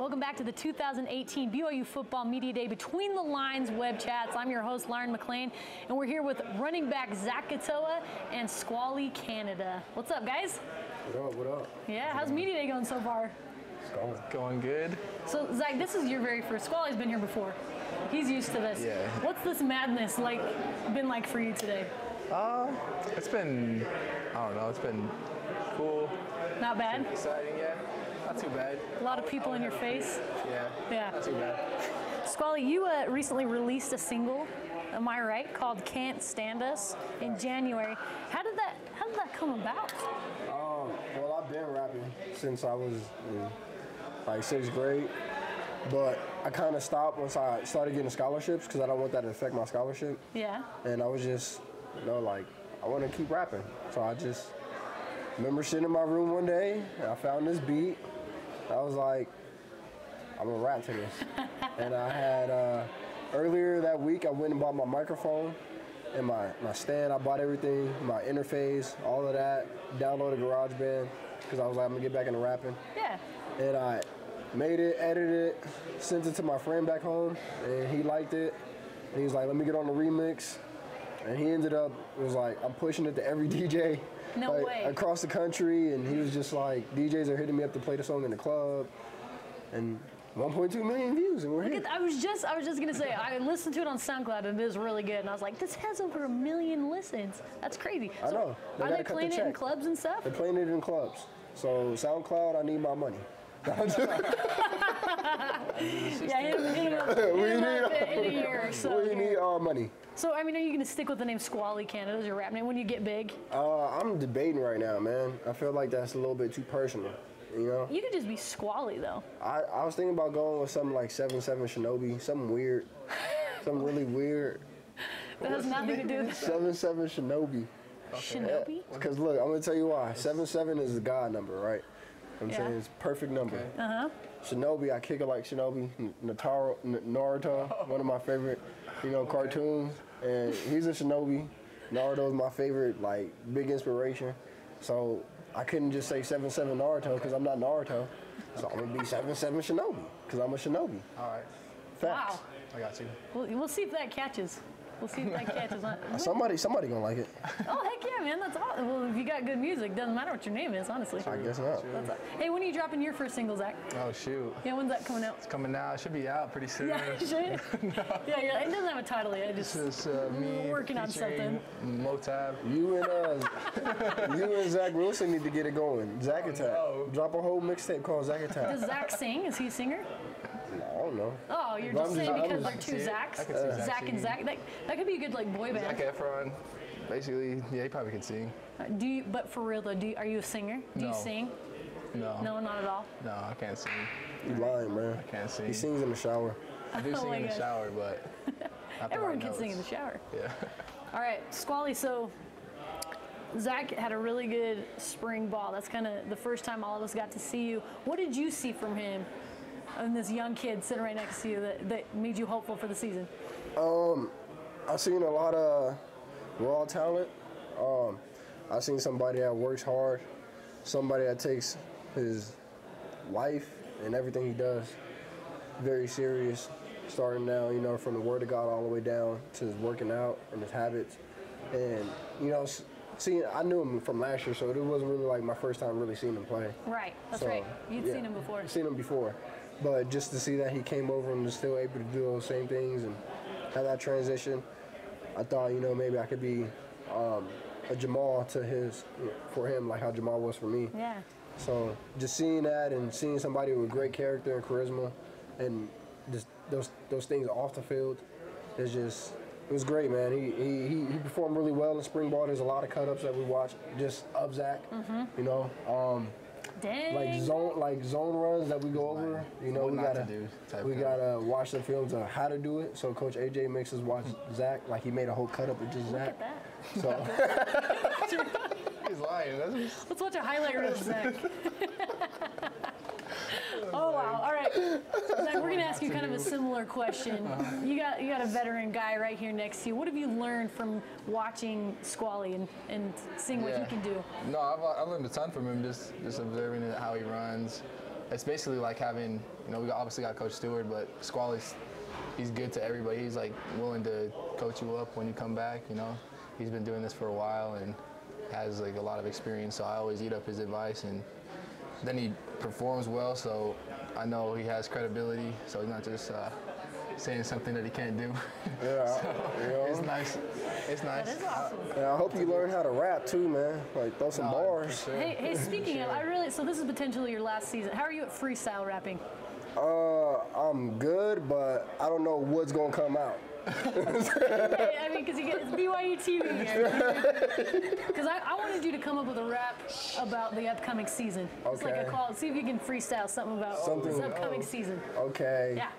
Welcome back to the 2018 BYU Football Media Day Between the Lines web chats. I'm your host, Lauren McLean, and we're here with running back Zach Katoa and Squally Canada. What's up, guys? What up, what up? Yeah, how's Media Day going so far? It's going good. So, Zach, this is your very first. Squally's been here before. He's used to this. Yeah. What's this madness been like for you today? It's been, I don't know, it's been cool. Not bad? Exciting, yeah. Not too bad. A lot of people in your face? Yeah. Not too bad. Squally, you recently released a single, am I right, called Can't Stand Us in January. How did that come about? Well, I've been rapping since I was in like 6th grade, but I kind of stopped once I started getting scholarships because I don't want that to affect my scholarship. Yeah. And I was just, I want to keep rapping. So I just remember sitting in my room one day, and I found this beat. I was like, I'm gonna rap to this. And I had, earlier that week, I went and bought my microphone and my stand. I bought everything, my interface, all of that, downloaded GarageBand, because I was like, I'm gonna get back into rapping. Yeah. And I made it, edited it, sent it to my friend back home, and he liked it. And he was like, let me get on the remix. And he ended up, it was like, I'm pushing it to every DJ. No way. Across the country, and he was just like, DJs are hitting me up to play the song in the club, and 1.2 million views, and we're here. I was just gonna say, I listened to it on SoundCloud, and it is really good, and I was like, this has over 1 million listens. That's crazy. I know. Are they playing it in clubs and stuff? They're playing it in clubs. So SoundCloud, I need my money. Yeah, hit him up in a year or so. We need our money. So, I mean, are you going to stick with the name Squally Canada as your rap name when you get big? I'm debating right now, man. I feel like that's a little bit too personal, you know? You could just be Squally, though. I was thinking about going with something like 77 Shinobi, something weird, something really weird. That has nothing to do with 77 Shinobi. Shinobi? Because look, I'm going to tell you why. 77 is the God number, right? I'm saying it's a perfect number. Okay. Uh-huh. Shinobi, I kick it like Shinobi. Naruto, one of my favorite, cartoons. And he's a Shinobi. Naruto's my favorite, big inspiration. So I couldn't just say 77 Naruto because I'm not Naruto. So I'm going to be 77 Shinobi because I'm a Shinobi. All right. Facts. Wow. I got you. We'll see if that catches. We'll see if that catches on. Somebody gonna like it. Oh, heck yeah, man. That's awesome. Well, if you got good music, doesn't matter what your name is, honestly. I guess not. Hey, when are you dropping your first single, Zach? Oh, shoot. Yeah, when's that coming out? It's coming out. It should be out pretty soon. Yeah, should it? No. Yeah, it doesn't have a title yet. It's just me working on something. Motab. You and Zach Wilson need to get it going. Zach Attack. No. Drop a whole mixtape called Zach Attack. Does Zach sing? Is he a singer? I don't know. Oh, you're just saying because they're two Zachs? I can see Zach and Zach. That could be a good boy band. Zac Efron. Basically, yeah, he probably can sing. But for real though, are you a singer? Do you sing? No. No, not at all. No, I can't sing. You lying, man. I can't sing. He sings in the shower. I do sing in the gosh. shower, but not the Everyone right can sing in the notes. shower. Yeah. All right, Squally, so Zach had a really good spring ball. That's kind of the first time all of us got to see you. What did you see from him and this young kid sitting right next to you that made you hopeful for the season? I've seen a lot of raw talent. I've seen somebody that works hard, somebody that takes his life and everything he does very serious, starting now, from the Word of God all the way down to his working out and his habits. And, I knew him from last year, so it wasn't really my first time really seeing him play. Right, that's right. You'd seen him before. Seen him before. But just to see that he came over and was still able to do those same things and have that transition, I thought, maybe I could be a Jamal for him, like how Jamal was for me. Yeah. So just seeing that and seeing somebody with great character and charisma and just those things off the field, it was great, man. He performed really well in spring ball. There's a lot of cut-ups that we watched just of Zach, Dang. zone runs that we go over. We gotta watch the films of how to do it. So Coach AJ makes us watch Zach. He made a whole cut up with just Zach. Look at that. So He's lying. Let's watch a highlight reel of Zach. Oh wow! All right, Zach, we're gonna ask you kind of a similar question. You got a veteran guy right here next to you. What have you learned from watching Squally and seeing what he can do? No, I learned a ton from him. Just observing how he runs, it's basically like having, we obviously got Coach Stewart, but Squally's, he's good to everybody. He's like willing to coach you up when you come back. He's been doing this for a while and has like a lot of experience. So I always eat up his advice, and then he performs well. So I know he has credibility. So he's not just saying something that he can't do. Yeah, so, it's nice. It's nice. That is awesome. And I hope you learn how to rap too, man. Like throw some bars. Sure. Hey, speaking of, so this is potentially your last season. How are you at freestyle rapping? I'm good, but I don't know what's gonna come out. Hey, I mean, because it's BYUtv here. Because I wanted you to come up with a rap about the upcoming season. It's like a call. See if you can freestyle something about this upcoming season. Okay. Yeah.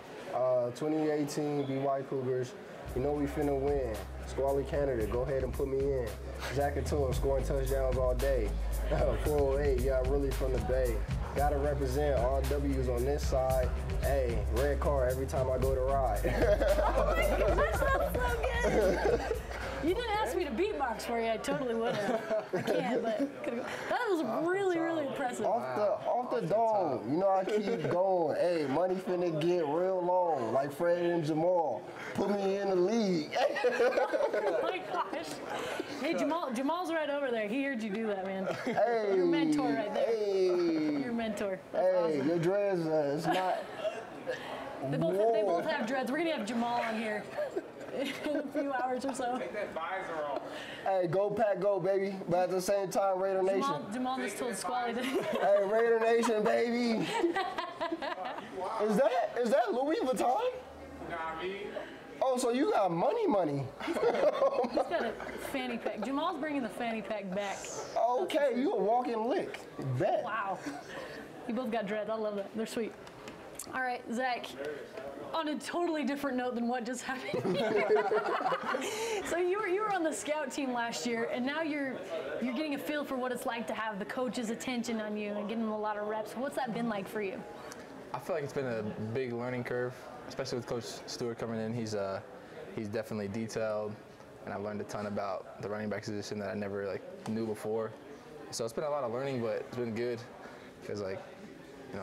2018 BY Cougars. You know we finna win. Squally Canada, go ahead and put me in. Katoa scoring touchdowns all day. 408, yeah, really from the Bay. Gotta represent all W's on this side. Hey, red car every time I go to ride. Oh my gosh, that sounds so good. You didn't ask me to beatbox for you. I totally would have. I can't, but that was really, really impressive. Off the dome, I keep going. Hey, money finna get real long, like Fred and Jamal. Put me in the league. Oh my gosh. Hey, Jamal's right over there. He heard you do that, man. Hey, your mentor right there. Hey, your mentor. That's awesome. Your dreads, it's not. They both have dreads. We're gonna have Jamal on here in a few hours or so. Take that visor off. Hey, go Pack, go, baby. But at the same time, Raider Nation. Jamal just told Squally that. Hey, Raider Nation, baby. Is that Louis Vuitton? Nah, me. Oh, so you got money. He's got a fanny pack. Jamal's bringing the fanny pack back. Okay, you a walking lick. Bet. Wow. You both got dreads. I love that. They're sweet. All right, Zach. On a totally different note than what just happened. So you were on the scout team last year, and now you're getting a feel for what it's like to have the coach's attention on you and getting a lot of reps. What's that been like for you? I feel like it's been a big learning curve, especially with Coach Stewart coming in. He's definitely detailed, and I've learned a ton about the running back position that I never knew before. So it's been a lot of learning, but it's been good because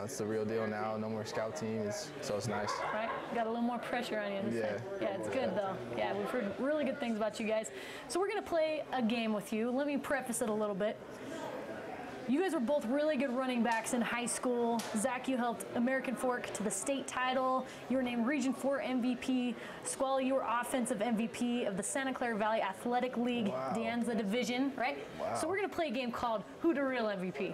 it's the real deal now. No more scout team, so it's nice. Right, got a little more pressure on you. Yeah, it's good though. Yeah, we've heard really good things about you guys. So we're gonna play a game with you. Let me preface it a little bit. You guys were both really good running backs in high school. Zach, you helped American Fork to the state title. You were named Region 4 MVP. Squally, you were offensive MVP of the Santa Clara Valley Athletic League Dianza Division, right? Wow. So we're gonna play a game called Who the Real MVP.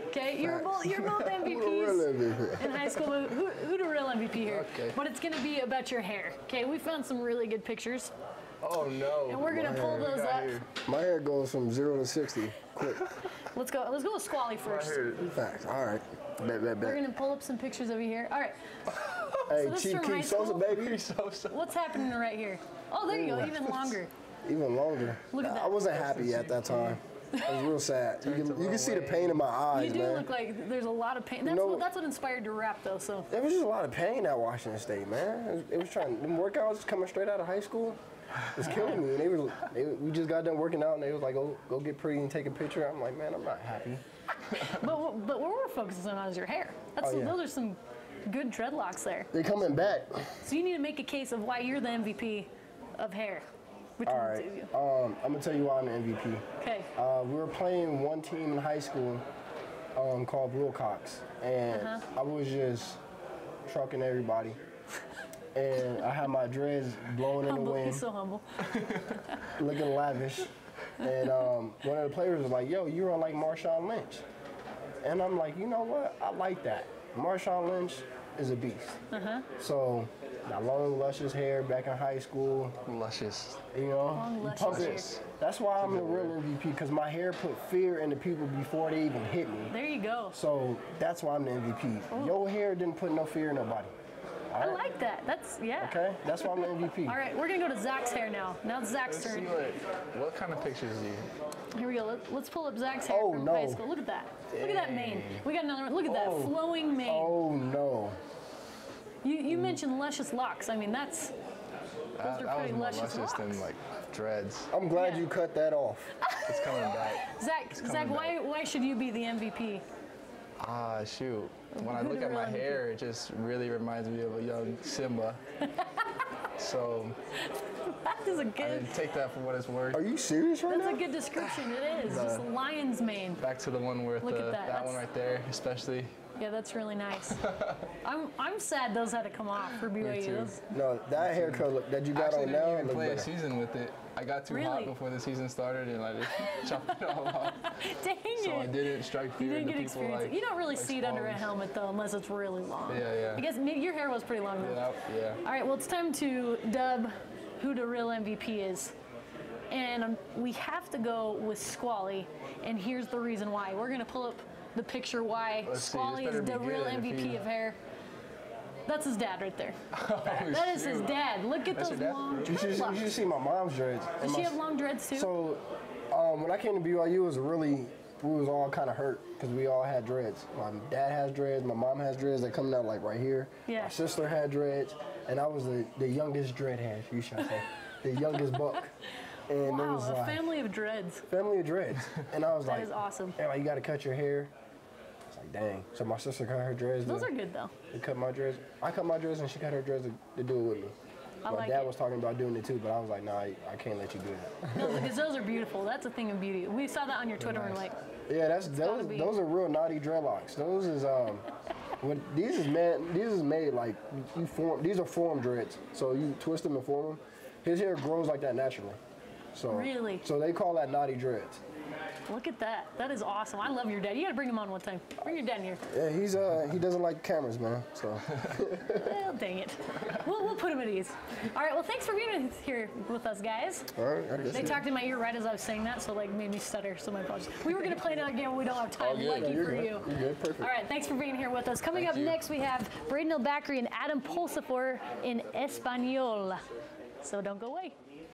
Okay, you're both MVPs in high school. Who the real MVP here? Okay. But it's gonna be about your hair. Okay, we found some really good pictures. Oh no! And we're gonna pull those up. My hair goes from 0 to 60 quick. Let's go with Squally first. Facts. All right. Bet. We're gonna pull up some pictures over here. All right. Hey, Chief Keith Sosa, baby. What's happening right here? Oh, there you go. Even longer. Even longer. Look at that. I wasn't happy at that time. It was real sad. You can see the pain in my eyes, man. You do man. look like there's a lot of pain. That's what inspired you to rap, though. So there was just a lot of pain at Washington State, man. It was trying. Them workouts coming straight out of high school was killing me. And we just got done working out, and they was like, go get pretty and take a picture. I'm like, man, I'm not happy. But what we're focusing on is your hair. Those are some good dreadlocks there. They coming back. So you need to make a case of why you're the MVP of hair. All right. I'm gonna tell you why I'm the MVP. Okay. We were playing one team in high school called Wilcox, and I was just trucking everybody. And I had my dreads blowing in the wind. He's so humble. Looking lavish. And one of the players was like, yo, you run like Marshawn Lynch. And I'm like, you know what? I like that. Marshawn Lynch is a beast. So, got long, luscious hair back in high school. Luscious. Long, luscious hair. That's why I'm the real MVP, because my hair put fear into people before they even hit me. There you go. So, that's why I'm the MVP. Ooh. Your hair didn't put no fear in nobody. I like that. Yeah. Okay, that's why I'm the MVP. All right, we're gonna go to Zach's hair now. Now it's Zach's turn. What kind of pictures do you? Here we go. Let's pull up Zach's hair from high school. Look at that. Look at that mane. We got another one. Look at that flowing mane. Oh no. You mentioned luscious locks. I mean, those are pretty more luscious than locks. dreads. I'm glad you cut that off. It's coming back. Zach, why should you be the MVP? Shoot. When I look at my hair, it just really reminds me of a young Simba. So That is a I good. didn't take that for what it's worth. Are you serious right That's now? a good description. It is just lion's mane. Back to the one with Look at that. that one right there, especially. Yeah, that's really nice. I'm sad those had to come off for BYU. too. Those- No, that haircut look, that you got Actually, on didn't now even look play a better. season with it. I got too Really? hot before the season started, and I just chopped it all off. Dang So I it. didn't strike fear You didn't into get people experience. like. You don't really like see it under a Squallies. helmet though, unless it's really long. Yeah, yeah. I guess maybe your hair was pretty long though. Yeah. All right, well, it's time to dub who the real MVP is. And we have to go with Squally, and here's the reason why. We're going to pull up the picture why Let's see, Squally this is better the be real good if MVP he- of hair. That's his dad right there. Oh, That is his shoot. dad. Look at That's those your dad? long You should, dreadlocks. you should see my mom's dreads. And Does she my- have long dreads too? So, when I came to BYU, it was really, we was all kind of hurt because we all had dreads. My dad has dreads, my mom has dreads. They coming out like right here. Yeah. My sister had dreads, and I was the youngest dreadhead, you shall say, the youngest buck. And it Wow, was a like family of dreads. family of dreads. And I was That like, is awesome. "Hey, like, you got to cut your hair." It's like, dang. So my sister cut her dreads. Those then are good though. they cut my dreads. I cut my dreads, and she cut her dreads to do it with me. I My like dad it. was talking about doing it too, but I was like, nah, I can't let you do that. No, because those are beautiful. That's a thing of beauty. We saw that on your Twitter and we're like, Yeah, gotta be. those are real naughty dreadlocks. Those is when these is made like you form. These are form dreads, so you twist them and form them. His hair grows like that naturally. So Really? So they call that naughty dreads. look at that. That is awesome. I love your dad. You got to bring him on one time. Bring your dad in here. Yeah, he doesn't like cameras, man. So Well, dang it. We'll put him at ease. All right, well, thanks for being here with us, guys. all right, I guess They talked in my ear right as I was saying that, so like made me stutter, so my apologies. We were going to play another game, but we don't have time. good. Lucky You're for good. you. You're good. Perfect. All right, thanks for being here with us. Coming Thank up you. next, we have Braden El Bakri and Adam Pulsifor in Espanol. So don't go away.